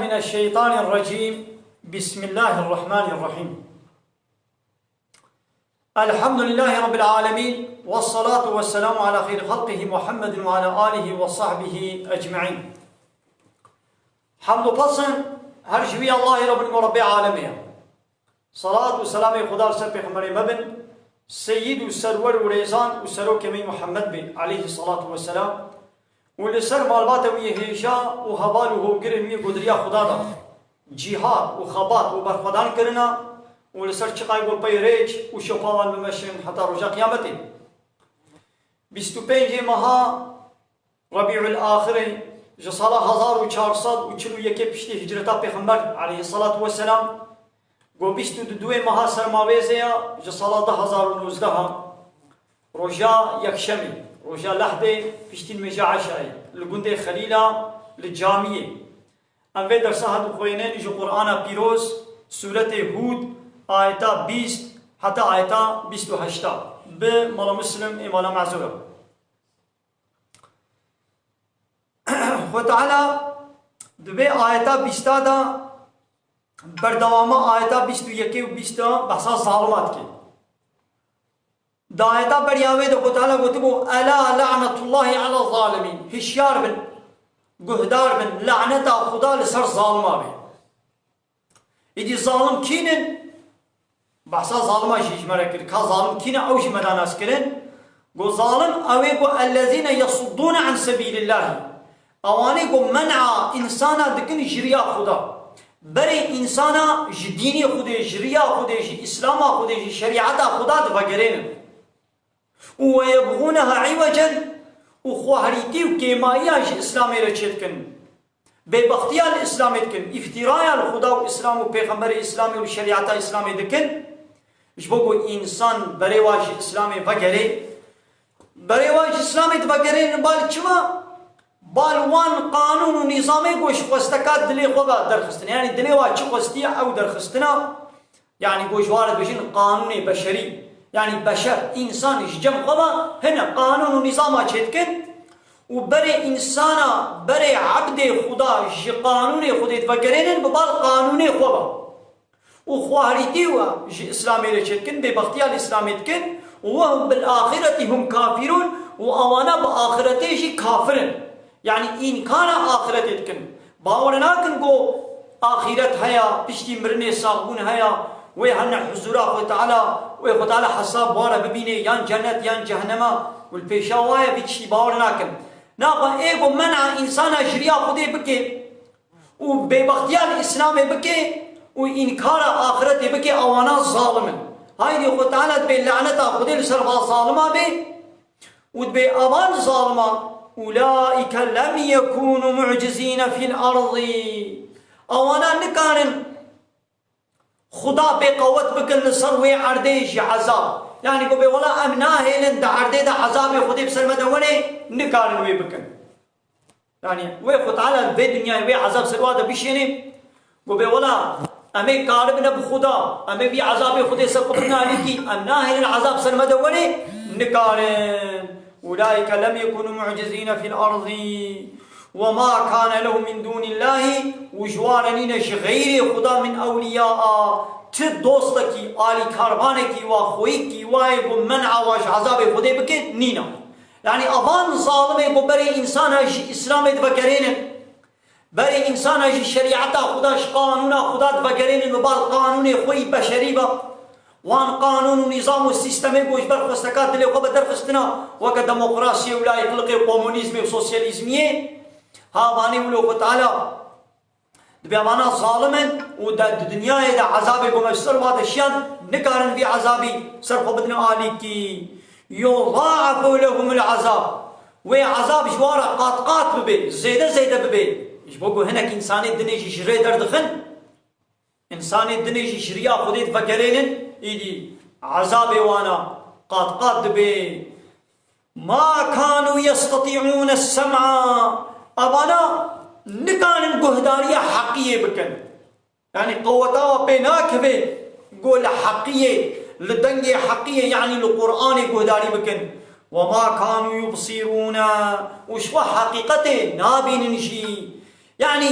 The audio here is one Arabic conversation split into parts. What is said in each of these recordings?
من الشيطان الرجيم. بسم الله الرحمن الرحيم. الحمد لله رب العالمين، والصلاة والسلام على خير خلقه محمد وعلى آله وصحبه أجمعين. حمد وپسند هر شوی الله رب رب العالمين. صلاة والسلام خدا سر پیغمبر مبن سيد وسرور وريزان وسرو كمي محمد بن عليه الصلاة والسلام ولسر مالبات ويهيشا وهبال وهوگرن وي قدريا خدا دا جهاد وخبات وبرخدان کرنا ولسر چقای گل پی ریچ و شفاوان بمشن حتی رجا قیامتی 25 ماها ربيع الآخر جسالة 1441 پشتی هجرتا پیغمبر عليه الصلاة والسلام گو 22 ماها سرماویزیا جسالة 2019 رجا یکشمی رجا لحظة پشتی المجا عشای لگنده خلیلا للجامعه انوی در ساحت خوینین جو قرآن پیروز سورة هود آيتا 20 حتى آيتا 28 بمالا مسلم إمالا معزورة خو تعالى دبي آيتا 20 دا بردواما آيتا 21 و 20 بحثا ظالمات كي دا آيتا برياوه دا خو تعالى قلتبو ألا لعنة الله على الظالمين هشيار بن قهدار بن لعنة خدا لسر ظالما بي إذي ظالم كينن بحثا ظالما جيش مركر كا ظالم كينا أوش مداناس كرن قو ظالم أوي قو الذين يصدون عن سبيل الله أواني قو منع إنسانا دكن جريا خدا بري إنسانا جديني خدا جريا خدا إسلاما خدا شريعتا خدا دفقرين ويبغونها عوجا وخوهريتي وكيمايا إسلامي رچيت كن ببختيا الإسلامي دكن افترايا الخدا وإسلام وبيغمبر إسلامي وشريعتا إسلامي دكن جبوكو إنسان بريواج إسلامي بقري بريواج إسلامي بقري نبال چما بالوان قانون ونظامي قوش قوستكات دلي خوبا درخستنا يعني دلي واج قوستيا أو درخستنا يعني قوش وارد بجين قانوني بشري يعني بشر إنسان جم خوبا هنا قانون ونظاما چتكن وبري إنسانا بري عبد خدا جي قانوني خدا تفكرين ببال قانوني خوبا وخواريتي وجي إسلامي رشدكن ببختيا الإسلامي دكن وهم بالآخرة هم كافرون وأوانا بآخرتي جي كافرن يعني إن كان آخرتي دكن باورنا كن قو آخرت هيا بشتي مرني صاغون هيا ويهنا حزورا خو تعالى ويخو تعالى حساب بارا ببيني يان جنت يان جهنم والبيشاوايا بيشتي باورنا كن ناقا ايقو منع إنسانا جريا خودي بكي وببختيا الإسلامي بكي وإنكار آخرته بكي أوانا ظالما هاي دي خو تعالى تبي لعنتا خودي لسرفا ظالما بي وتبي أوان ظالما أولئك لم يكونوا معجزين في الأرض أوانا نكارن خدا بقوت بكل لسروي عرديش عذاب يعني قو بي ولا أمناه لن دا عردي دا عذاب خودي بسلمة دوني نكارن وي بكن يعني وي خو تعالى بي دنيا وي عذاب سروا دا بيشيني قو بي ولا أمي قارب نب خدا أمي بي عذاب خدا سقطنا لكي أمناه العذاب سرمدوني نكارن أولئك لم يكونوا معجزين في الأرض وما كان لهم من دون الله وجوارنين غير خدا من أولياء تدوستكي آلي كاربانكي وخويكي وايقو منع واج عذاب خدا بكي نينا يعني أبان ظالمي ببري إنسان إسلامي دبكرين بري إنسان جي شريعتا خداش قانونا خدا بقرين المبال قانوني خوي بشري با وان قانون ونظام والسيستمي بوش برخستكات اللي قبل درخستنا وقت ديمقراطية ولا يطلق كومونيزم وسوسياليزمية هاباني ولو تعالى بيامانا ظالما ودا الدنيا دا عذابي بمشسر وهذا الشيء نكارن في عذابي سرخ بدنا آليكي يضاعف لهم العذاب وعذاب جوارا قات ببي زيادة ببي يجبوكو هناك إنساني الدنيا جري دردخن إنساني الدنيا جريا خديت فكرين إيدي عذابي وانا قات دبي ما كانوا يستطيعون السمع أبانا نكان القهدارية حقية بكن يعني قوتا وبيناك بي قول حقية لدنجي حقية يعني القرآن قهداري بكن وما كانوا يبصرون وشوا حقيقته نابين نجي يعني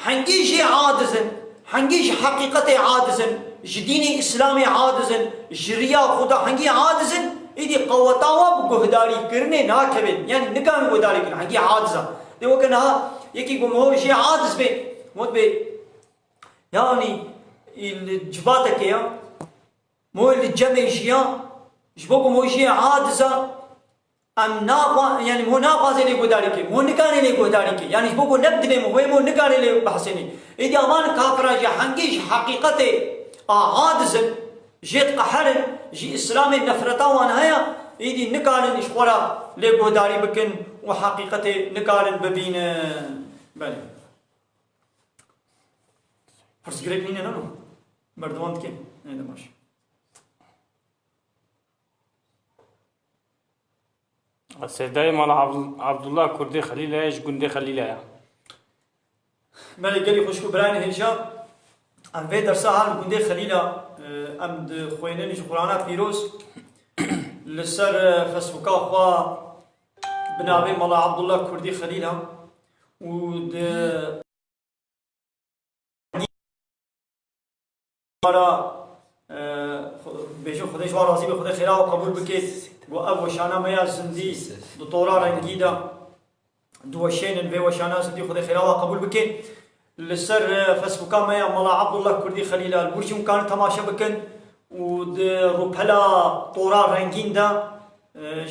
حنجيش عادزن حنجيش حقيقة عادزن جديني إسلامي عادزن جريا خدا حنجي عادزن إيدي قوتاوا بقهداري كرني ناكبن يعني نكان قهداري كرن حنجي عادزة دي وكنها يكي قوم هو شيء عادز بي موت بي يعني الجباتك يا مو اللي جمعش يا جبوكم هو شيء عادزة أم ناقا يعني مو ناقا زي اللي قدارك مو نكاني اللي قدارك يعني جبوكم نبدلي مو نكاني اللي بحسني إذا أمان كافرة جي حنجيش حقيقته عادزن جيت قحرن جي إسلامي نفرتا وانا هيا إيدي نكارن إشورا لي قداري بكن وحقيقته نكارن ببين بله فرس قريب نينا نانو مردوان دكين هيدا ماشي السيداي مال عبد الله كردي خليل ايش قندي خليل يا مالي قالي خوشكو براين هيجا ام في درسا هال قندي خليلا ام خوينين قرانا فيروز لسر فسبوكا خوا بنابي مال عبد الله كردي خليلا ود مرا بيجو خديش راضي بخدي خيرا وقبول بكيت وأب وشانا ميا زندي دكتورا رنجيدا دوشين البي وشانا زندي خدي خيرا وقبول بكين لسر فسبوكا ميا ملا عبد الله كردي خليلا البرشم كان تماشا بكن ود روبلا طورا رنجين دا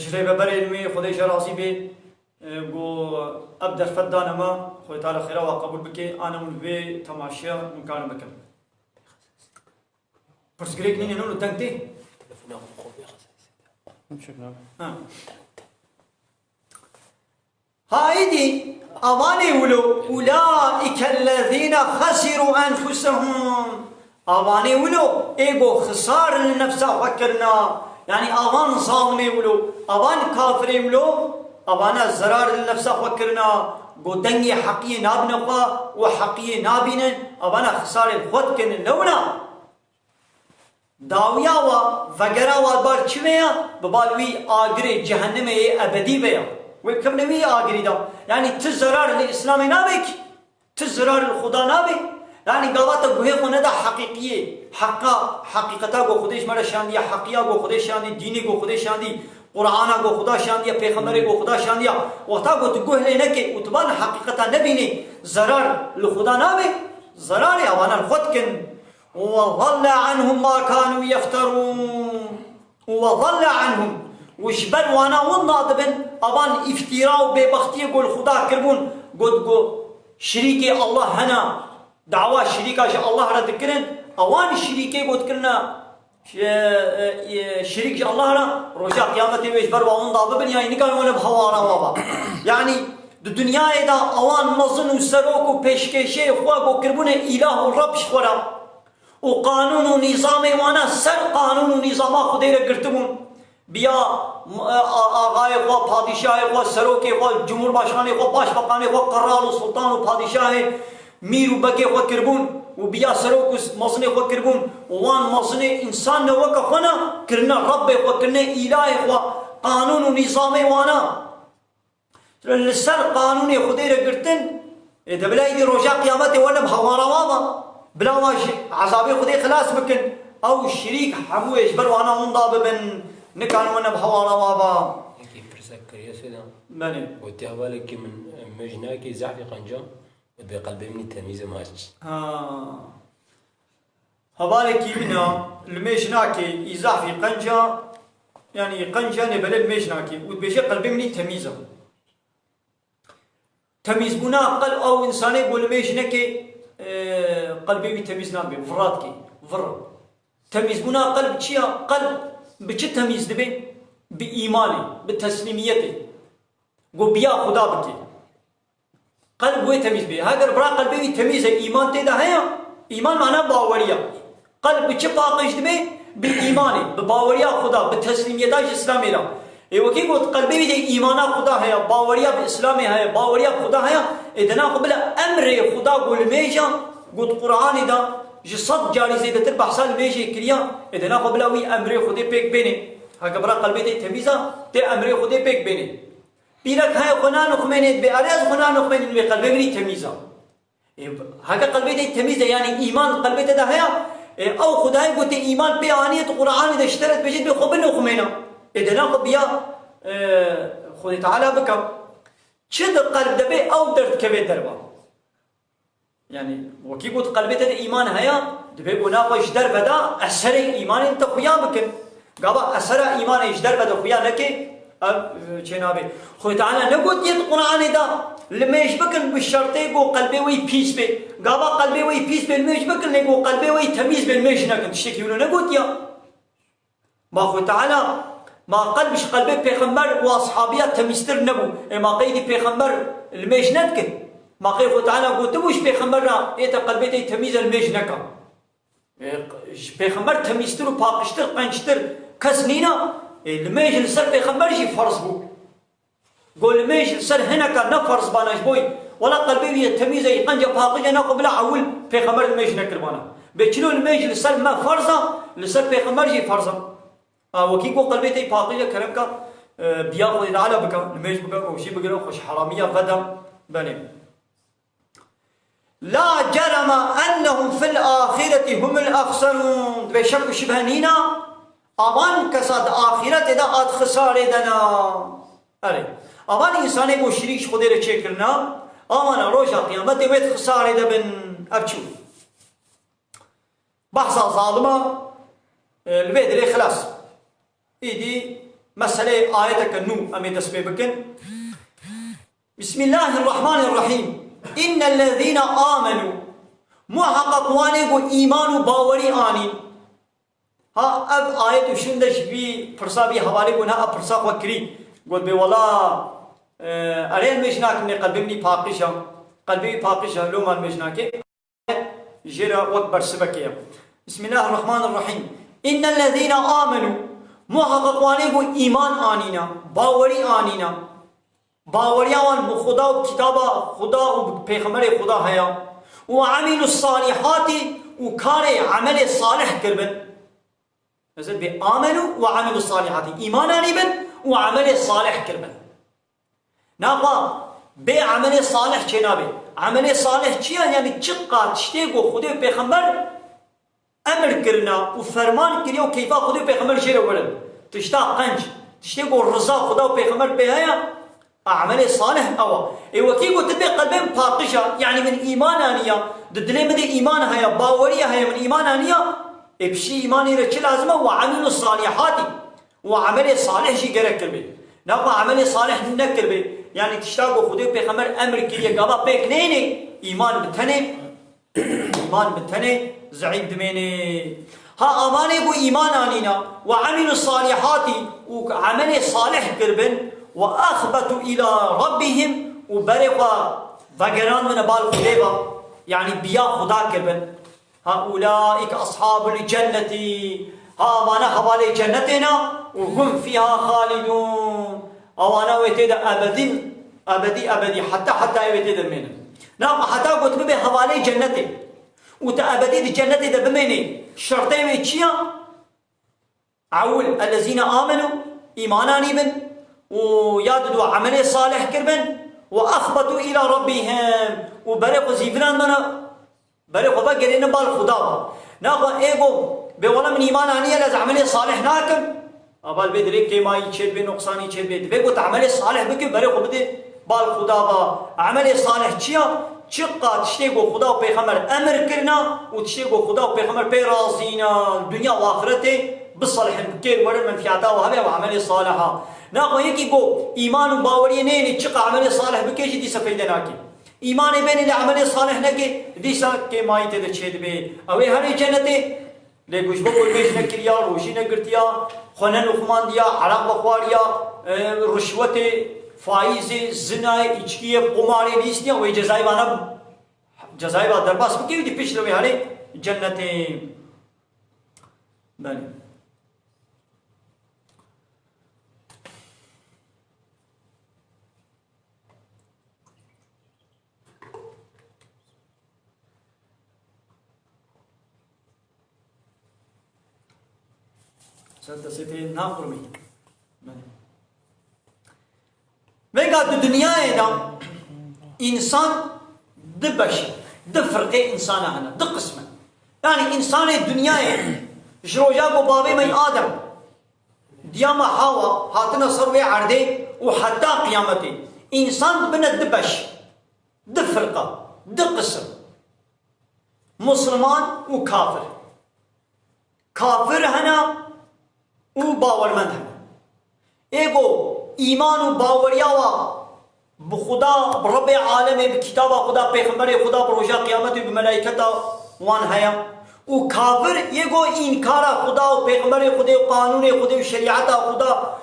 جريبه بريمي خديش راضي بي جو ابدر فدانا ما خوي تعالى خيرا وقبول بكي انا من في تماشا مكان بكن بس قريك نيني نونو تنكتي هايدي أماني ولو أولئك الذين خسروا أنفسهم أماني ولو إيجو خسار لنفسه فكرنا يعني أمان ظالمي ولو أمان كافري ولو أمان الزرار لنفسه فكرنا قدني حقية نابنقا وحقية نابنا أمان خسار الخود كن لونا داویا و وگرا و بار چمیا ببالوی آگری جهنم ابدی بیا و کم نمی آگری دا یعنی تزرار الاسلام نابک تزرار الخدا نابک یعنی قوات گوه خونه دا حقیقیه حقیقتا گو خودش مرا شاندی حقیقا گو خودش شاندی دینی گو خودش شاندی قرآن گو خدا شاندی پیغمبر گو خدا شاندی و تا گو تگوه لینه که اتبان حقیقتا نبینی زرار الخدا نابک زرار اوان الخود کن وضل عنهم ما كانوا يفترون وضل عنهم وشبل وانا والناضبن ابان افتراء ببختي يقول خدا كربون قد شريكي الله هنا دعوة شريكا الله را ذكرن اوان شريكي قد كرنا شريك الله را رجع قيامتي ويجبر وان ضاببن يعني نكان وانا بهوارا وابا يعني الدنيا اذا اوان مظن وسروك وبيشكيشي اخوا كربون اله الرب شخورا وقانون ونظام وانا سر قانون ونظام خدای را گرتمون بیا آقای خوا پادشاه خوا سروک خوا جمهور باشخانه خوا باشبقانه خوا قرار و سلطان و پادشاه میر و بگه خوا کربون و بیا سروک و مزن خوا کربون وان مزن انسان نوک خوانا کرنا رب خوا کرنا اله خوا قانون و نظام وانا لسر قانون خدای را گرتن دبلای دی روجا قیامت وانا بحوارا وابا بلا واش عذابي خدي خلاص بكن او الشريك حمو يجبر وانا منضاب بن نكان وانا بحوارا وابا كي برسك يا سيدنا بني وتهوالك من مجناكي زعفي قنجا بقلبي من التمييز ماتش هوالك بنا المجناكي يزعفي قنجا يعني قنجا نبل المجناكي وبيجي قلبي من التمييز تمييز بنا قلب او انسان يقول مجناكي قلبي بتمييز نابي فرات كي فر تمييز بنا قلب تشيا قلب بچ تمييز دبي بإيماني بتسليميتي قو بيا خدا بكي قلب هو تمييز بي هاگر برا قلبي تمييز إيمان تيدا هيا إيمان معناه باوريا قلب بچ باقيش دبي بإيماني بباوريا خدا بتسليميتاش إسلامي لا وكي قلت قلبي بيجي إيمانا خدا هيا باوريا بإسلامي هيا باوريا خدا هيا إذن قبل أمر خدا قول ميجا قلت قرآن دا جصد جاري زيدة تربح سال ميجي كريا إذن قبل وي أمر خدا بيك بيني هكبرا قلبي دي تميزا تي أمر خدا بيك بيني بيرك هيا خنا نخمينيت بأريز خنا نخمينيت بقلبي بني تميزا هكا قلبي تميزه يعني إيمان قلبي ده هيا أو خداي قلت إيمان بيانية القرآن إذا اشترت بجد بخبنا وخمينا إذا ناقب بيا خدي تعالى بك شد قلب دبي أو درد كبير دربا يعني وكي قلت قلبي ده إيمان هيا دبي بناقش درب ده أسر إيمان أنت خويا بكن قابا أسر إيمان إيش درب ده خويا لكي جنابي خدي تعالى نقول يد القرآن ده لما يشبكن بالشرطي قو قلبي وي بيس بي قابا قلبي وي بيس بي لما يشبكن لقو قلبي وي تمييز بالميش نكن تشتكي ولا نقول يا ما خو تعالى ما قلبش قلبي بيغمبر واصحابيات تميستر نبو ما قيدي بيغمبر الميش نتكن ما قيد خو تعالى قلت وش بيغمبرنا ايتا قلبي تي تمييز الميش نكا بيغمبر تميستر وباقشتر قنشتر كسنينا الميش لسر بيغمبر جي فرض بو قول ميش السر هناك نفرز باناش بوي ولا قلبي يتميز يقنج باقي انا قبل اول في خمر الميش نكربانا بيشلو الميش السر ما فرزا لسر في خمر جي فرزا وكي قول قلبي تي باقي كرمك بياخذ على بك الميش بك وشي بقرا خوش حراميه غدا بني لا جرم انهم في الاخره هم الاخسرون بشك شبهنينا امان كساد اخرت دا اد خساره دنا اري امان انساني بو شريك خودي رو چه کرنا امان روشا قیامت ويت خساره دبن ابچو بحثا ظالمه البيت لي خلاص ايدي مساله ايتك النو امي تسبي بكن بسم الله الرحمن الرحيم ان الذين امنوا محقق واني بو ايمان باوري اني ها اب ايت شندش بي فرصابي حوالي بنا اب فرصا وكري قول بي والله أرين مشناك من قلبي مني باقشة قلبي باقشة لو ما المشناك جرا وكبر سبكية بسم الله الرحمن الرحيم إن الذين آمنوا محققواني بو إيمان آنينا باوري آنينا باوري آن بخدا وكتابة خدا وبيغمبر خدا هيا وعملوا الصالحات وكار عمل صالح كربن نزل بآمنوا وعملوا الصالحات إيمان آنيبن وعمل صالح كربن ناقا بي عمل صالح جنابي عمل صالح چيا يعني چقا تشتيقو خودي پیغمبر امر کرنا وفرمان كريو كيفا خودي پیغمبر شيرو ولن تشتا قنج تشتيقو الرضا خدا وپيغمبر بهايا عمل صالح او وكيقو تبي قلبين باقشة يعني من ايمان انيا ددلي مدي ايمان هيا باورية هيا من ايمان انيا بشي ايماني رچ لازمه وعمل الصالحات وعمل صالح شي غير كربي ناقا عمل صالح نكر بي يعني تشتاقو خودي پیغمبر امر كيه قابا بيك نيني ايمان بتني ايمان بتني زعيم دميني ها اماني بو ايمان انينا وعملوا الصالحات وعمل صالح كربن واخبتوا الى ربهم وبرقوا بقران من بال خديبا يعني بيا خدا كربن هؤلاء اصحاب الجنه ها مانا حوالي جنتنا وهم فيها خالدون اوانا ويتيدا ابدي حتى ويتيدا منا نعم حتى قلت بي حوالي جنتي وتأبدي دي جنتي ده بميني شرطي ويتشيا عول الذين آمنوا إيماناني بن وياددوا عمل صالح كربن وأخبطوا إلى ربهم وبرقوا زيفران منا برقوا بقرين بالخدا ناقا ايقو بولا من إيمان عنيا لازم عمل صالح ناكم أبال بدريك كما يشد بنقصاني يشد بيد بيقول عمل صالح بكم بريقوا بدي بالخدا عمل صالح چيا چقا تشتيقو خدا و پیغمبر امر کرنا و تشتيقو خدا و پیغمبر پیرازینا دنیا و آخرته بصالح بكير ورد منفعتا و هبه و عمل صالحا ناقو يكي قو ايمان و باوري نيني چقا عمل صالح بكيش دي سفيده ناكي ايمان بين العمل صالح نكي دي ساكي مايته ده چيد بي اوه هر جنته ليكوش بقول بيش نكريا روشي نكرتيا خنن وخمان ديا عراق بخواريا رشوته فائزه زنای اچکیه قماری نیستیا و جزای وانا جزای با درباس بکی دی پیش روی هری جنت بله صد سيتي ناقرمي بله وقت دنیا دا انسان دبش دو فرقه انسان هنا دو قسمه يعني انسان الدنيا جروجا کو بابي من آدم دياما حوا هاتنا سروي عرضه وحتى قيامته انسان بنا دبش دو فرقه دو قسم مسلمان وكافر كافر هنا وباورمند هنا ايگو ایمان و باوریا و بخدا برب عالم بكتاب خدا پیغمبر خدا بروجا قیامت بملائکتا وان هيا و کافر ایگو انکار خدا و پیغمبر خدا و قانون خدا و شریعت خدا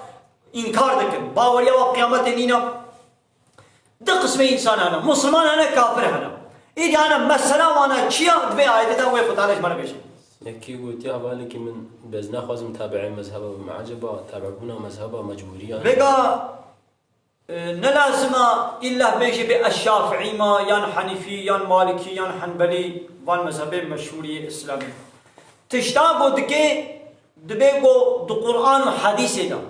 انکار دکن باوریا و قیامت نینا ده قسم انسان هنا مسلمان هنا كافر هنا ايدي انا مثلا وانا چيا دبي آيدتا وي خدا ليش مانا بيشي يكي قلتي بالك من بزنا خوازم تابعي مذهبه معجبه تابعونا مذهبه مجبوريه بقى نلازم إلا بيجي بالشافعي ما يان حنيفي يان مالكي يان حنبلي وان مذهبي مشهوري إسلامي تشتاقو دكي دبيقو دو قرآن و حديث دا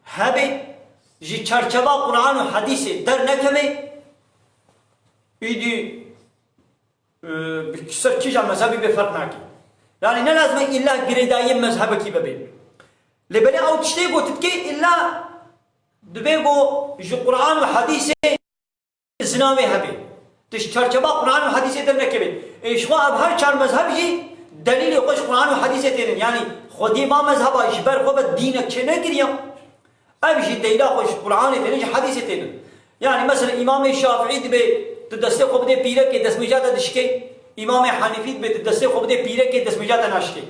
هبي جي چرچبا قرآن و حديث در نكمي ايدي بكسر چيجا مذهبي بفرق ناكي يعني نلازم إلا قريداية مذهبكي ببين لبني أو تشتاقو تبكي إلا دبيقو جو قرآن و حديث زنامي هبي تشرچبا قرآن و حديث در نكبي ايشوا اب هر چار مذهب جي دليل خوش قرآن و حديث تيرن يعني خودي ما مذهب اجبر خو دينك چه نگريا اب جي ديلا خوش قرآن تيرن حديث تيرن يعني مثلا امام الشافعي دبي تدسته خو بده پيره کے دسمجات دشكي امام حنيفي دبي تدسته خو بده پيره کے دسمجات ناشكي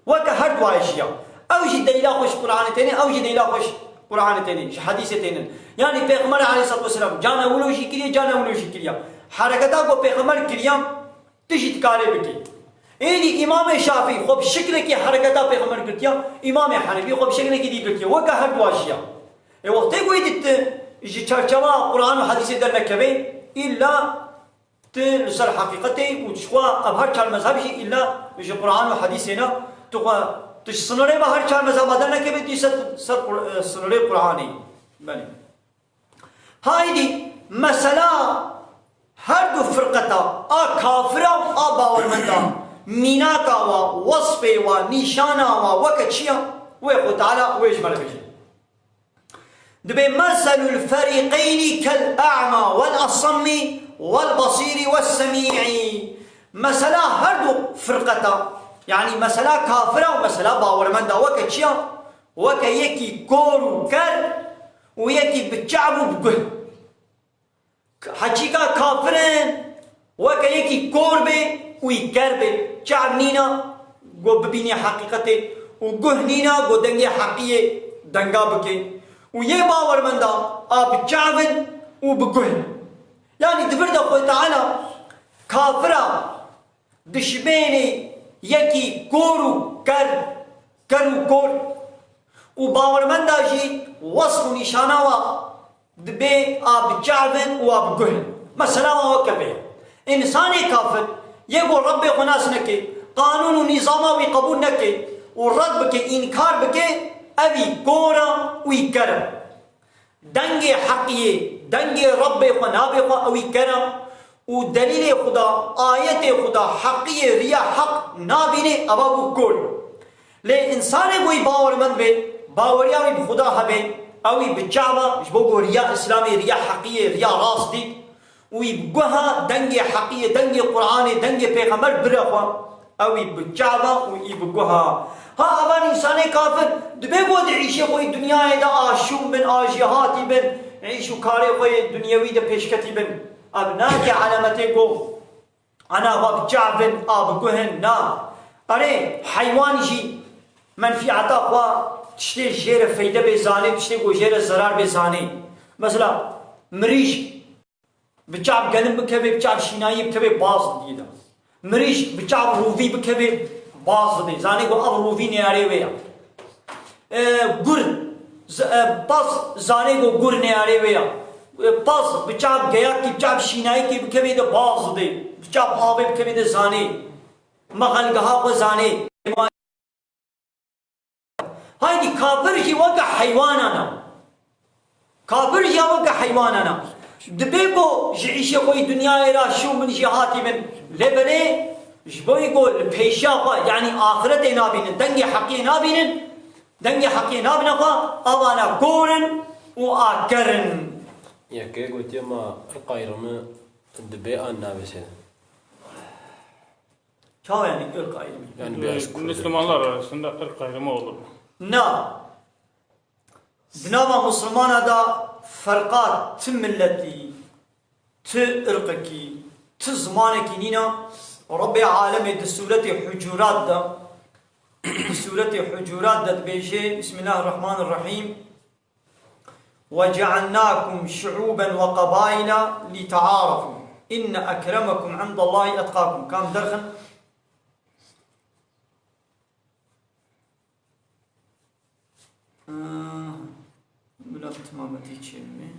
وك هر دوايشيا او جي ديلا خوش قرآن تيرن او جي ديلا خوش قرآن تينين حديث تينين يعني پیغمبر عليه الصلاة والسلام جانا ولوشي كريا جانا ولوشي كريا حركتا کو پیغمبر كريا تجد كاري بكي ايدي امام شافعي خوب شكل کی حركتا پیغمبر كريا امام حنفي خوب شكل کی دي كريا وكا هر دواشيا اي وقت کوئی دت جي چرچوا قرآن و حديث در نكبي الا تلسر حقيقتي وتشوا اب هر چال مذهب شي الا جي قرآن و حديثنا تو تشسنره با هر چار مذهب بدل نکبی تی سنره قرآنی بله هایدی مثلا هر دو فرقتا کافرا و باورمندا میناکا و وصف و نیشانا و وکچیا و خود تعالی ویش مال بجی دبی مثل الفريقين كالأعمى والأصم والبصير والسميع مثلا هر دو فرقتا يعني مثلا كافرة ومثلا باورمندا وكا چيا وكا يكي كور وكر ويكي بتشعب وبقه حقيقة كافرين وكا يكي كور بي ويكر بي شعب نينا قو ببيني حقيقتي وقه نينا قو دنگي حقيقي دنگا بكي ويه باورمندا بتشعب وبقه يعني دبرد أخوة تعالى كافرة دشبيني یکی کورو کرو کور و باورمندا جی وصف و نشانه و دبی آب چعبن و آب گهن مثلا و کبه انسان کافر یکو رب خناس نکه قانون و نظام وی قبول نکه و رد بکه انکار بکه اوی کورا وی کرم دنگ حقیه دنگ رب خناب اوی کرم و دلیل خدا آیت خدا حقی ریا حق نابینه ابابو کول لی انسان کوئی باورمند به باوریاوی بخدا هبه اوی بچعبا جبو ریا اسلامی ریا حقی ریا راست دید وی بگوها دنگ حقی دنگ قرآن دنگ پیغمبر برخوا اوی بچعبا وی بگوها ها اوان انسان کافر دبه بود عیشه خوی دنیای دا آشوم بن آجیهاتی بن عیشو کاری خوی دنیاوی دا پیشکتی بن ابناك علامتي کو انا باب جعب اب كهن نا اري حيوان جي منفعتا خوا تشتي جير فايده بزاني تشتي کو جير ضرر بزاني مثلا مريش بجعب گنم بكبي بجعب شيناي بكبي باز ديدا مريش بجعب روفي بكبي باز دي زاني کو اب روفي نياري ويا gur باز زاني کو gur نياري ويا باز بچاب گیا کی بچاب شینائی کی بکوی ده باز ده بچاب آبی بکوی ده زانه مغلگها و زانه هایدی کافر جی وگا حیوانانا کافر جی وگا حیوانانا دبيكو جعيش خوي دنيا را شو من جهاتي من لبلي جبويكو البيشافا يعني آخرتي نابين دنجي حقي نابين دنجي حقي نابين أوانا قولن وآكرن يكي قلت يما القايرمة الدبيئة النابس هذا شو يعني القايرمة؟ يعني Müslümanlar arasında ırk ayrımı olur mu? نا بنابا مسلمان هذا فرقات تملتي ترقكي تزمانكي نينا رب العالمين دسورة حجورات دا دسورة حجورات دا بيجي بسم الله الرحمن الرحيم وجعلناكم شعوبا وقبائل لتعارفوا إن أكرمكم عند الله أتقاكم كام درخن بلا تمامتي كلمة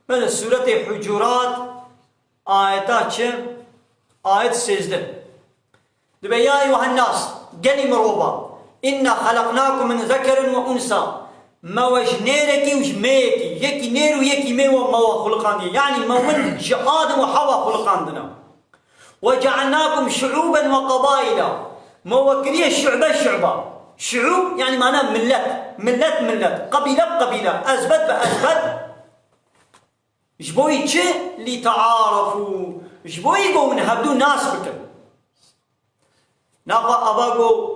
بله سورة حجورات آياتات كم آيات 16 دبي يا أيها الناس قلي مروبا إنا خلقناكم من ذكر وأنثى ما وجنيركي وجميكي يكي نير ويكي ميو ما خلقان دي يعني ما من آدم وحواء خلقان دنا وجعلناكم شعوبا وقبائل ما وكريه شعبة شعوب يعني معناه ملت قبيلة بقبيلة أزبد بأزبد جبوي تشي لتعارفوا جبوي قوم نهبدو ناس بكم ناقا أباقو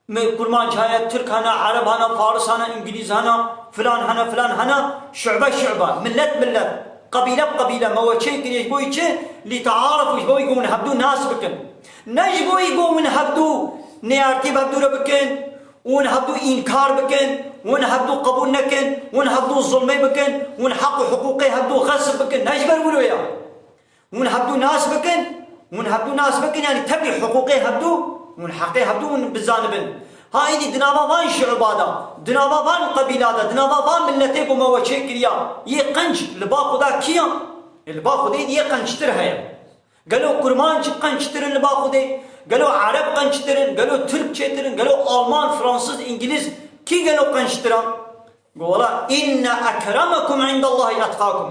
كل ما جاية ترك هنا عرب هنا فارس هنا إنجليز هنا فلان هنا شعبة ملت قبيلة بقبيلة ما هو شيء كريه جبوي تشي لتعارفوا جبوي قوم نهبدو ناس بكم نجبوي قوم نهبدو نيارتي بهبدو ربكن ونهبدو إنكار بكن ونهبدو قبول نكن ونهبدو ظلمي بكن ونحقو حقوقي هبدو غصب بكن نجبر ولويا ونهبدو ناس بكن يعني تبي حقوقي هبدو ونحقي هبدو ونبزانبن هاي دي دنابا فان شعبادا دنابا فان قبيلادا دنابا فان ملتيكو ما وشيكريا يقنج لباخو دا كيا الباخو دي يقنجتر هيا قالوا كرمانج قنجترن لباخو دي قالوا عرب قنجترن قالوا ترك شترن قالوا ألمان فرنسيس إنجليز كي قالوا قنجترن قولا إن أكرمكم عند الله أتقاكم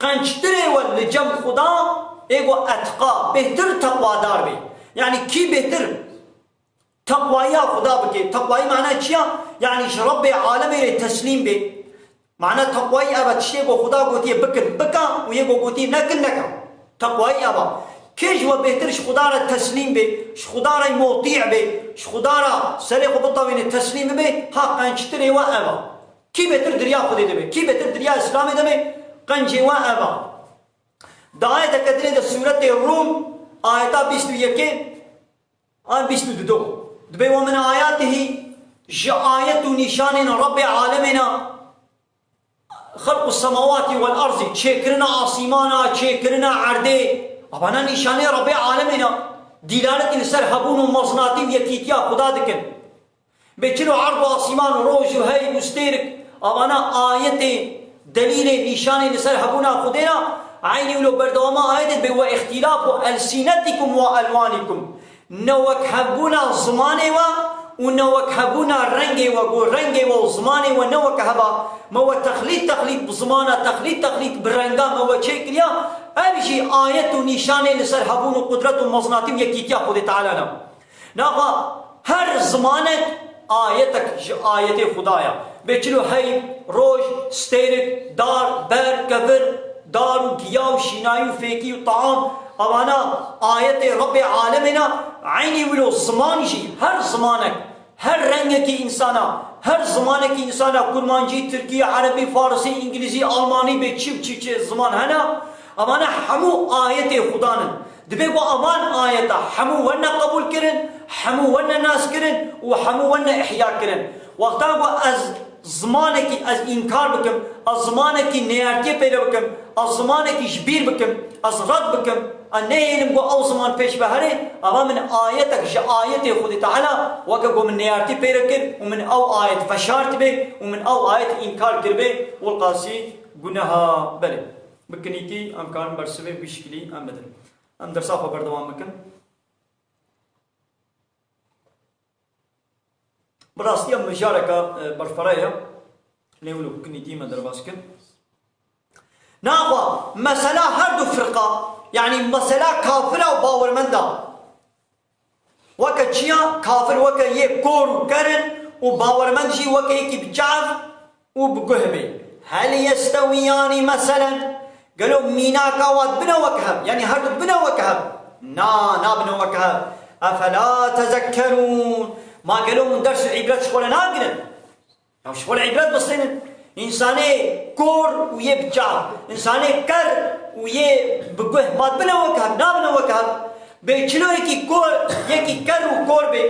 قنجتري واللجم خدا إيقو أتقا بهتر تقوى دار بي يعني كي بهتر تقوى خدا بكي تقوى معناه چيا يعني رب عالمي تسليم بي معناه تقوى أبا تشيقو خدا قوتي بكا ويقو قوتي نكن تقوى أبا كيش وبهترش خدارة تسليم به خدارة مطيع به خدارة سريق بالطوين التسليم به ها قنشتري وأبا كي بهتر دريا خدي دبي كي بهتر دريا إسلامي دبي قنشي وأبا دعاية كدري ده سورة الروم آياتا بيستو يكين بيستو دو دبي ومن آياته آية نشان رب عالمنا خلق السماوات والأرض شكرنا عاصمانا شكرنا عردي أبانا نشاني رب عالمنا دلالة لسر هبون ومصناتي ويكيتيا خدا دكن بيچلو عرض واسمان روج وهي مستيرك أبانا آية دليل نشاني لسر هبونا خدنا عيني ولو بردوما آية بيو اختلاف ألسنتكم وألوانكم نوك هبونا زماني ونوك هبونا رنجي رنجي وزماني ونوك هبا مو تخليط بزمانة تخليط برنجا مو شكليا أبشي آية نشانة لسر هبون وقدرة ومصناتي ويكيتيا خود تعالى ناقا هر زمانك آيتك آية خدايا بيچلو هاي روش ستيرك دار بر كفر دار وقيا وشيناي وفيكي وطعام أوانا آية رب عالمنا عيني ولو زمان شي هر زمانك هر رنگك إنسانا هر زمانك إنسانا كرمانجي تركي عربي فارسي إنجليزي ألماني بيچيب زمان هنا أمانا حمو آية خدانا دبيقو أمان آية حمو ونا قبول كرن حمو ونا ناس كرن وحمو ونا إحياء كرن وقتاقو از زمانك از إنكار بكم از زمانك نيارتي بيدا بكم از زمانك جبير بكم از رد بكم النيلم أو زمان پیش بهره أما من آياتك آية خود تعالى وكاقو من نيارتي بيدا كر ومن أو آية فشارت به ومن أو آية إنكار كر به والقاسي قناها بله بكنيتي أمكان برسبه بشكلي أمدن أم درسا خبر دوام مكان براستي مجاركة برفرايا ليولو كني ديما درباسكن ناغوا مسألة هردو فرقة يعني مسألة كافرة وباور مندا وكا تشيا كافر وكا يكور وكرن وباور مندشي وكا يكي بجعف وبقهبي هل يستويان مثلا قالوا ميناكا وبنا وكهب يعني هردو بنا وكهب نا بنا وكهب أفلا تذكرون ما قالوا من درس عبرات شغل ناقنا أو شغل عبرات بسين إنساني كور ويبجع إنساني كر ويبقه ما بنا وكهب نا بنا وكهب بيشلو يكي كور يكي كر وكور بي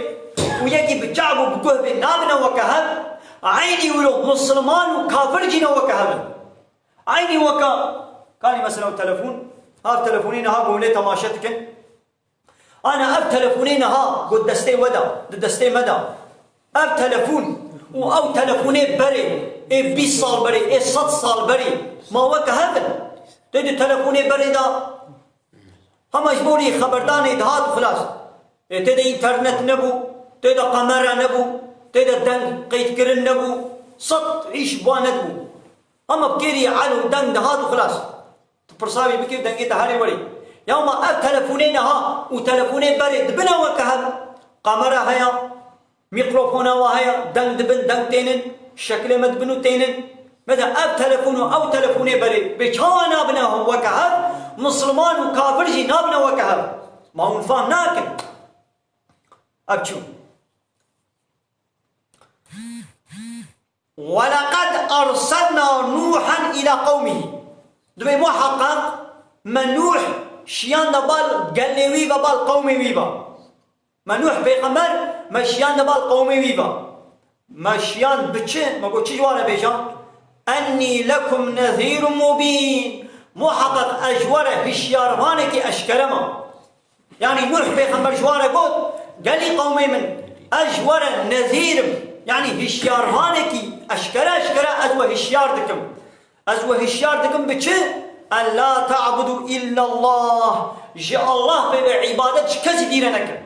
ويكي بجع وبقه بي نا بنا وكهب عيني ولو مسلمان وكافر جينا وكهب عيني وكا كان مثلا التلفون ها تلفونين ها قولي تماشتك أنا أب تلفونين ها قد دستي ودا دستي مدى أب تلفون أو تلفوني بري 20 صال بري 100 صال بري ما وكا هذا تدي تلفوني بري دا هم مجبوري خبرداني دهات خلاص تدي انترنت نبو تدي قمرة نبو تدي دن قيد كرن نبو صد عيش بواند بو هم بكيري علو دن دهات خلاص تبرصابي بكير دنجي تهاري ولي يوم أب تلفونين ها وتلفونين برد بنا وكهب قمرة هيا ميكروفون وهيا دن دبن دن تينن شكل مدبنو تينن ماذا أب تلفون أو تلفونين برد بيشانا بناهم وكهب مسلمان وكافر جي نابنا وكهب ما هو نفهم ناكل أبشو ولقد أرسلنا نوحا إلى قومه دبي محقق من نوح شيان نبال قال ويبا بال قومي ويبا منوح بيغمر مشيان نبال قومي ويبا مشيان بتشي ما قلت جوانا بيجان أني لكم نذير مبين محقق أجواره هشيار مانكي أشكرما يعني نوح بيغمر جوانا قال لي قومي من أجواره نذير يعني هشيار مانكي أشكرا أزوه هشيار دكم بتشي أن لا تعبدوا إلا الله جاء الله بعبادتش كذي ديرنك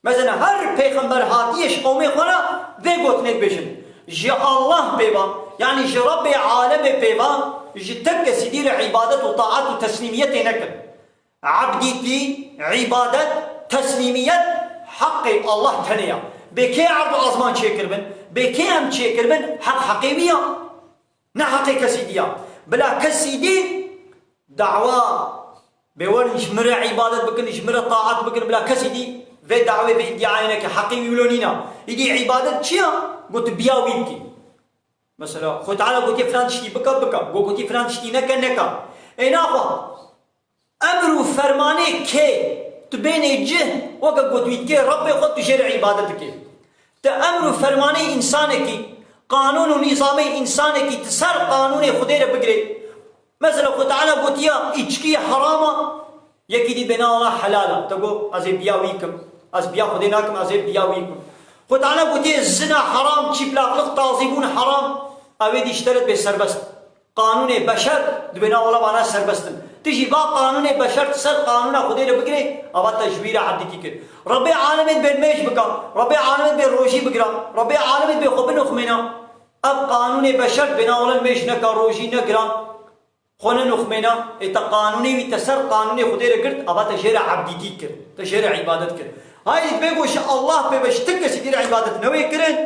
مثلا هر پیغمبر هاتيش قومي خنا بيقوت نك بيشن جاء الله بيبا يعني جاء رب عالم بيبا جتك سيدير عبادت وطاعت وتسليمية نك عبديتي عبادت تسليمية حق الله تنيا بكي عبد الأزمان شكر بن بكي هم شكر بن حقيقية نحقي كسيدية بلا كسيدي دعوة بيور يشمر عبادت بكن يشمر طاعات بكن بلا كسيدي في دعوة بإدعائنا حقيقي ولونينا يدي عبادت شيا قلت بيا وينكي مثلا خد تعالى قلت فلان تشتي بكا قلت فلان تشتي نكا ايناقوا امر فرماني كي تبين جه وقت قلت ويتكي ربي خد تشير عبادتك تأمر فرماني إنسانك قانون ونظامي إنسانك تسر قانون خدير بقري مثلا خد تعالى قلت يا إجكي حرامة يكي دي بنا الله حلالا تقول أزي بيا ويكم أز بيا خديناكم أزي بيا ويكم خد تعالى قلت يا الزنا حرام شي بلاقلق تعظيمون حرام أبي اشترت بالسربست قانون بشر دبنا الله وانا سربستن تجي با قانون بشر تسر قانون خدير بقري أبا تجوير عبدتي كده ربي عالمين بين ميش بكا ربي عالمين بين روجي بقرا ربي عالمين بين خبن خمينا اب قانون بشر بنا ولا ميش نكا روجي نقرا خون نخمينا اتا قانوني ويتسر قانوني خدير قرت أبا تجير عبدتي كده تجير عبادت كده هاي بيقوش الله بيبشتك سيدير عبادت نوي كرن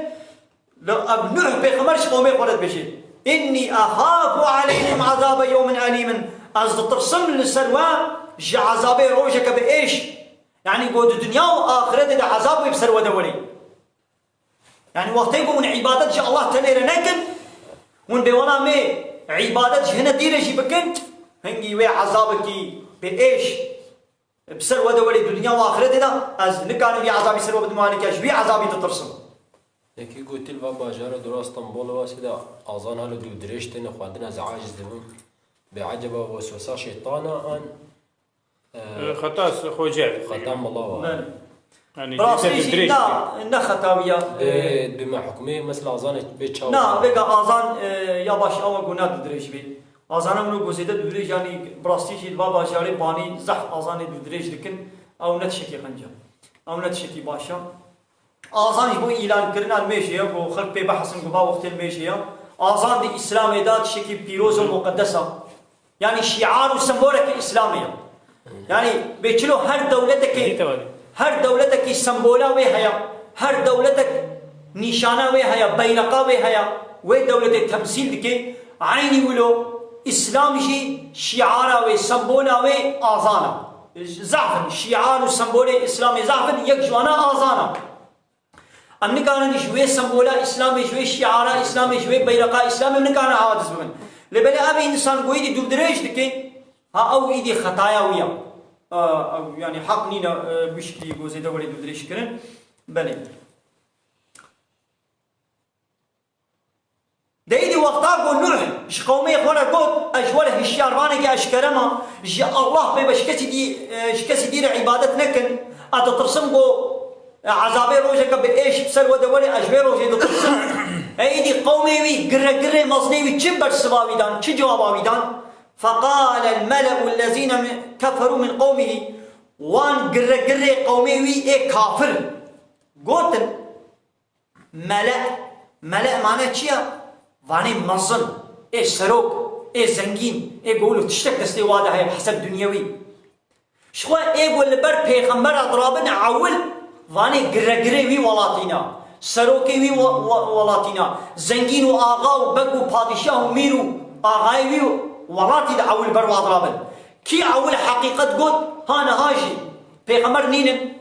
لو اب نوح بخمرش قومي قرد بشي إني أخاف عليكم عذاب يوم أليم أصد ترسم للسلوى جا عذاب روجك بإيش يعني قود الدنيا وآخرة دا عذاب بسلوى دولي يعني وقتيكم من عبادة جا الله تلير نكن ون بيوانا مي عبادة هنا دير شي بكن هنجي وي عذابك بإيش بسلوى دولي الدنيا وآخرة دا أز نكانو بي عذاب سلوى بدمانك أجبي عذابي تترسم یکی گویی و باجار درست استانبول واسه آذان هلو دو درشت نخوادن از عاجز دمم بعجب وسوسة شيطانا أن خطاس خوجات ختم الله يعني براسي نا خطاوية بما حكمه مثل آذان بيت شاو نا بقى آذان يا باش أول قناة دريش بي آذان منو قصيدة دريش يعني براسي شيء بابا جاري باني زح آذان دريش لكن أو نتشكي خنجة أو نتشكي باشا آزانش بو إعلان كرنا الميشيا بو خلق بي بحثن قبا وقت الميشيا آزان دي إسلام دات شكي بيروز المقدسة يعني شعار وسمبولك إسلامية يعني بيچلو هر دولتك سمبولا وي هيا هر دولتك نشانه وي هيا بيرقا وي هيا وي دولة تمثيل دكي عيني ولو إسلام جي شعار وي سمبولا وي آزانا زعفن شعار وسمبول إسلامي زعفن يك جوانا آزانا أمن كان شوي سمبولا إسلامي شوي شعار إسلامي شوي بيرقا إسلامي من كان حوادث بمن لبلي أبي إنسان قوي دي دودريش دكي ها أو إيدي خطايا ويا يعني حق نينا بشكلي جوزي دولي دودريش كرن بلي دايدي وقتا قول نوح اش قومي خونا قول اجوله الشاربانه كي اشكرما جاء الله بي شكسي دي عبادت نكن اتترسم قو عذابي روجك بايش بسر ودولي اجبي روجي تترسم ايدي قومي وي قره مصني وي تشبر سباوي دان تش جواباوي دان فقال الملأ الذين كفروا من قومه وان قره قومي وي اي كافر قوتن ملأ معناه چيا واني منظم اي سروك اي زنگين اي قولوا تشتك دستي واضح هي بحسب دنيوي شخوا اي قول بر پیغمبر اضرابن عول واني قرقري وي ولاتينا سروكي وي ولاتينا زنگين و آغا و بق و پادشاه و ميرو آغاي وي ولاتي دا عول بر واضرابن كي عول حقيقة قد هانا هاجي پیغمبر نينن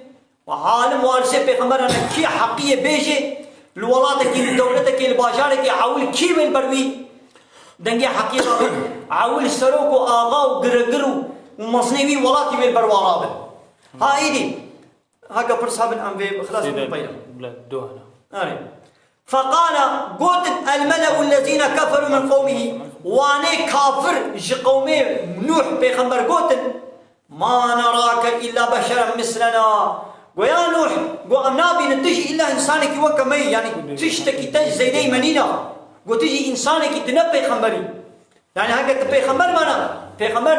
وعالم وارسي پیغمبر انا كي حقية بيجي الولاتك دولتك الباجارك عول كيف البروي دنجي حقيقة عول سروك وآغا وقرقرو ومصنوي ولاتي بالبروارابل ها ايدي هاكا برصاب الانبي خلاص من بينا فقال قلت الملأ الذين كفروا من قومه واني كافر جي قومي نوح بيخمبر قلت ما نراك إلا بشرا مثلنا ويا نوح نابي نتجي إلا إنسانك وكمي يعني تشتكي تج زي دي منينا وتجي إنسانك تنبي خمبري يعني هكذا تبي خمبر منا تبي خمبر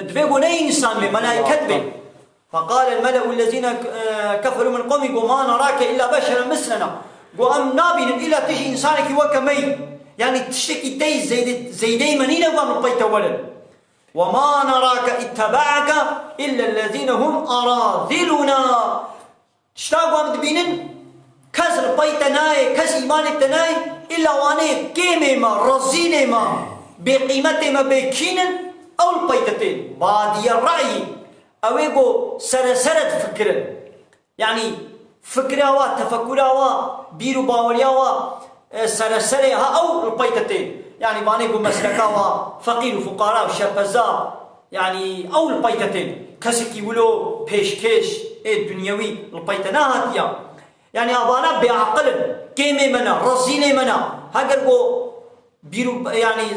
تبي قني إنسان لملائكة به فقال الملأ الذين كفروا من قومي ما نراك إلا بشرا مثلنا وأم نابي إلا تجي إنسانك وكمي يعني تشتكي تج زي دي منينا وأم بيت ولد وما نراك اتبعك إلا الذين هم أراذلنا اشتاقوا مدبينن كز البيتناي كز إيمانك تناي إلا واني كيمي ما رزيني ما بقيمتي ما بكينن أو البيتتين بادي الرأي أو يقو سرد فكرة يعني فكرة تفكرة بيرو باوريا سرها أو البيتتين يعني باني يقول مسلكا فقير وفقراء وشربزا يعني أو البيتتين كسكي ولو بيشكش الدنيوي البيتنا هاتيا يعني أبانا بعقل كيمي منا رزيني منا هاجرقو بيرو يعني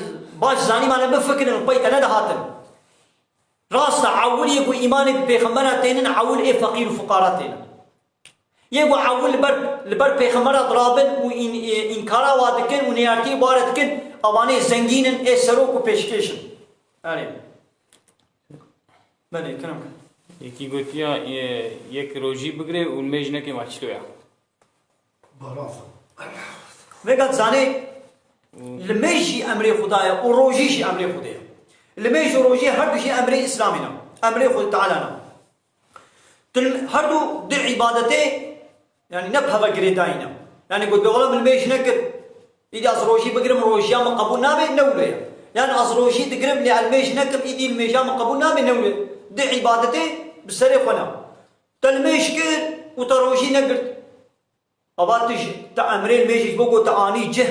باش زاني ما بفكر البيتنا ده هاتن راسنا عول يقول إيماني بيخمرة تينن عول إيه فقير وفقراء تينن يقول عول البر بيخمرة ضرابن وإنكارا وادكن ونيارتي باردكن أباني زنجينن إيه سروك وبيشكشن يعني بله كلام يكي قلتيا يك روجي بقري والميجنة كي ما تشلويا وقت زاني الميجي أمري خدايا وروجيشي أمري خدايا الميجي وروجي هردو شي أمري إسلامنا أمري خد تعالى هردو دي عبادتي يعني نبها بقري داينا يعني قلت بغلب الميجي نكر إذا أزروجي بقرم روجيا من قبول نابي نولي يعني أزروجي تقرم لي الميجي نكر إيدي الميجا من قبول نابي نولي دي عبادتي بسري خنا تلميش كر وتروجي نقرت أبا تأمري الميجي بقو تآني جه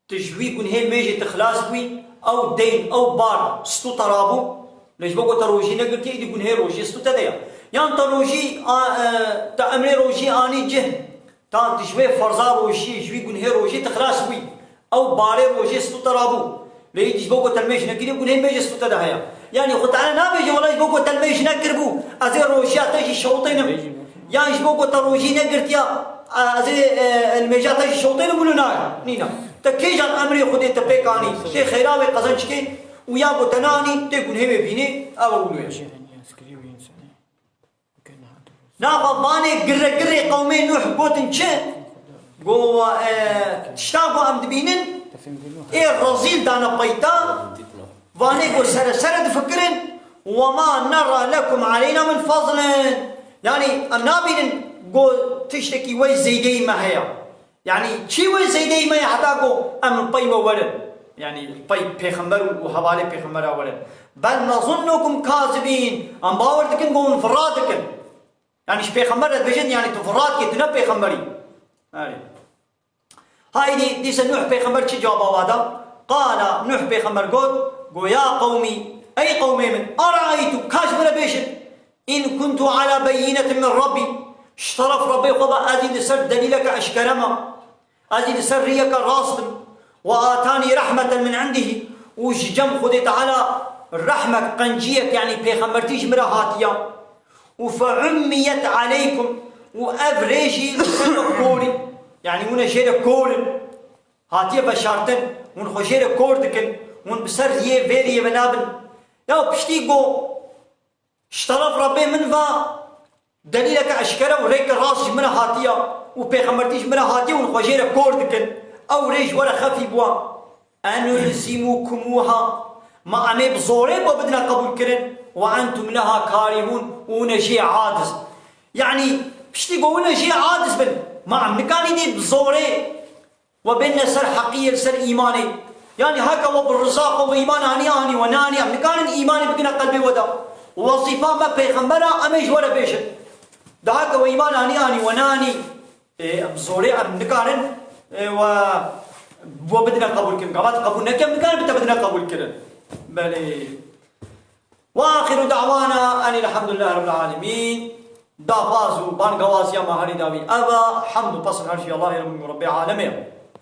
تجوي كن هي الميجي تخلاص بي أو دين أو بار ستو ترابو ليش بقو تروجي نقرت يدي كن هي روجي ستو تديا يعني تروجي تأمري روجي آني جه تان تجوي فرزا روجي جوي كن هي روجي تخلاص بي أو باري روجي ستو ترابو ليش بقو تلميش نقرت كن هي الميجي ستو تديا يعني خد تعالى نابي ولا يجبوكو تلميش نقربو أزي روجيات تجي شوطين يعني يجبوكو تروجي نقرت يا أزي الميجات تجي شوطين مولونا نينا تكيجان أمري خدي تبيكاني تي خيراوي قزنشكي ويا بوتناني تكون هي بيني أو ولويا ناقا باني قرة قومي نوح قوتن چه قو تشتاقو ام دبينن ايه الرزيل دانا بيتا واني قو سرد فكرن وما نرى لكم علينا من فضل يعني ام نابين قو تشتكي وي زيدي ما هي يعني چي وي زيدي ما هي حتى قو ام بي وولد يعني بي پیغمبر وحوالي پیغمبر وولد بل نظنكم كاذبين ام باور دكن قو انفرادكن يعني ايش پیغمبر بجد يعني تفراد كي تنا پیغمبري هاي دي نوح پیغمبر چه جواب آوادا قال نوح پیغمبر قو يا قومي اي قومي من ارأيتم كاش من بيشت ان كنت على بينة من ربي اشترف ربي قضاء ازيد سر دليلك اشكرما ازيد سر ريك راستم واتاني رحمة من عنده وجم خدت على الرحمة قنجيك يعني پیغمبرتيش مرا هاتيا وفعميت عليكم وافريجي كوري يعني ونا جيرا كورن هاتيه بشارتن ون خوجيرا كوردكن ون بسر يه فيري بنابن يا بشتيقو اشترف ربي من فا دليلك اشكره وريك الراس من هاتيه وبيغمرتيش من هاتيه ون خوجيرا كوردكن او ريج ورا خفي بوا انلزمكموها ما امي بزوري وبدنا قبول كرن وأنتم لها كارهون ونجي عادز يعني بشتيقو ونجي عادز بن ما عم نكاني دي بزوري وبين سر حقير سر إيماني يعني هكا وبالرزاق وإيمان هاني وناني عم نكان إيماني بقنا قلبي ودا ووظيفة ما بيغمبرا أميش ولا بيشت ده هكا وإيمان هاني وناني بزوري عم نكان وبدنا قبول كن قبات قبول نكم نكان بدنا قبول كن بلي واخر دعوانا ان الحمد لله رب العالمين دا فازو بان غوازيا ما هري داوي ابا حمد بصر هرشي الله رب العالمين